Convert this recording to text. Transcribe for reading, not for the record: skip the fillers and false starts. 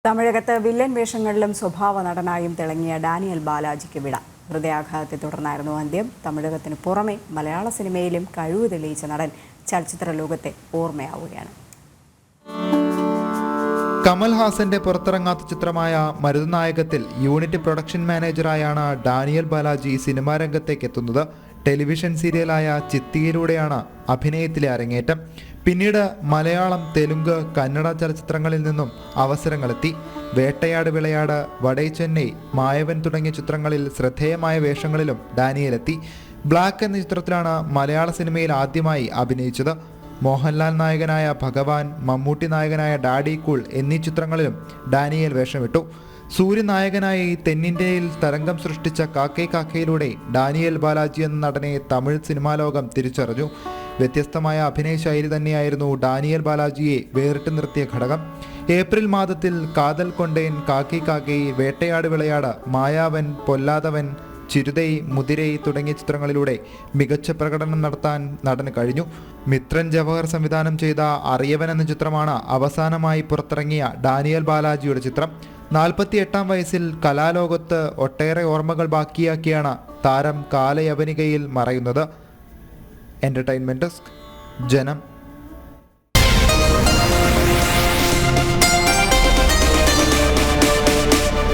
തമിഴകത്ത് villain വേഷങ്ങളിലും സ്വഭാവ നടനായും തിളങ്ങിയ Daniel ബാലാജിക്ക് വിട. ഹൃദയാഘാതത്തെ തുടർന്നായിരുന്നു അന്ത്യം. തമിഴകത്തിന് പുറമെ മലയാള സിനിമയിലും കഴിവ് തെളിയിച്ച നടൻ ചലച്ചിത്ര ലോകത്തെ ഓർമ്മയാവുകയാണ്. കമൽഹാസന്റെ പുറത്തിറങ്ങാത്ത ചിത്രമായ മരുതനായകത്തിൽ യൂണിറ്റ് പ്രൊഡക്ഷൻ മാനേജറായാണ് ഡാനിയൽ ബാലാജി സിനിമാ രംഗത്തേക്ക് എത്തുന്നത്. ടെലിവിഷൻ സീരിയലായ ചിത്തിയിലൂടെയാണ് അഭിനയത്തിലെ അരങ്ങേറ്റം. പിന്നീട് മലയാളം, തെലുങ്ക്, കന്നഡ ചലച്ചിത്രങ്ങളിൽ നിന്നും അവസരങ്ങളെത്തി. വേട്ടയാട് വിളയാട്, വടൈ ചെന്നൈ, മായവൻ തുടങ്ങിയ ചിത്രങ്ങളിൽ ശ്രദ്ധേയമായ വേഷങ്ങളിലും ഡാനിയലെത്തി. ബ്ലാക്ക് എന്ന ചിത്രത്തിലാണ് മലയാള സിനിമയിൽ ആദ്യമായി അഭിനയിച്ചത്. മോഹൻലാൽ നായകനായ ഭഗവാൻ, മമ്മൂട്ടി നായകനായ ഡാഡി കൂൾ എന്നീ ചിത്രങ്ങളിലും ഡാനിയൽ വേഷമിട്ടു. സൂര്യൻ നായകനായി തെന്നിന്ത്യയിൽ തരംഗം സൃഷ്ടിച്ച കാക്കൈ കാക്കയിലൂടെ ഡാനിയൽ ബാലാജി എന്ന നടനെ തമിഴ് സിനിമാ ലോകം തിരിച്ചറിഞ്ഞു. വ്യത്യസ്തമായ അഭിനയ ശൈലി തന്നെയായിരുന്നു ഡാനിയൽ ബാലാജിയെ വേറിട്ട് നിർത്തിയ ഘടകം. ഏപ്രിൽ മാദത്തിൽ കാതൽ കൊണ്ടേൻ, കാക്കൈ കാക്കൈ, വേട്ടയാട് വിളയാട്, മായാവൻ, പൊല്ലാതവൻ, ചിരുതൈ, മുതിരൈ തുടങ്ങിയ ചിത്രങ്ങളിലൂടെ മികച്ച പ്രകടനം നടത്താൻ നടന് കഴിഞ്ഞു. മിത്രൻ ജവഹർ സംവിധാനം ചെയ്ത അറിയവൻ എന്ന ചിത്രമാണ് അവസാനമായി പുറത്തിറങ്ങിയ ഡാനിയൽ ബാലാജിയുടെ ചിത്രം. 48-ാം വയസ്സിൽ കലാലോകത്ത് ഒട്ടേറെ ഓർമ്മകൾ ബാക്കിയാക്കിയാണ് താരം കാലയവനികയിൽ മറയുന്നത്. എന്റർടൈൻമെന്റ് ഡെസ്ക്, ജനം.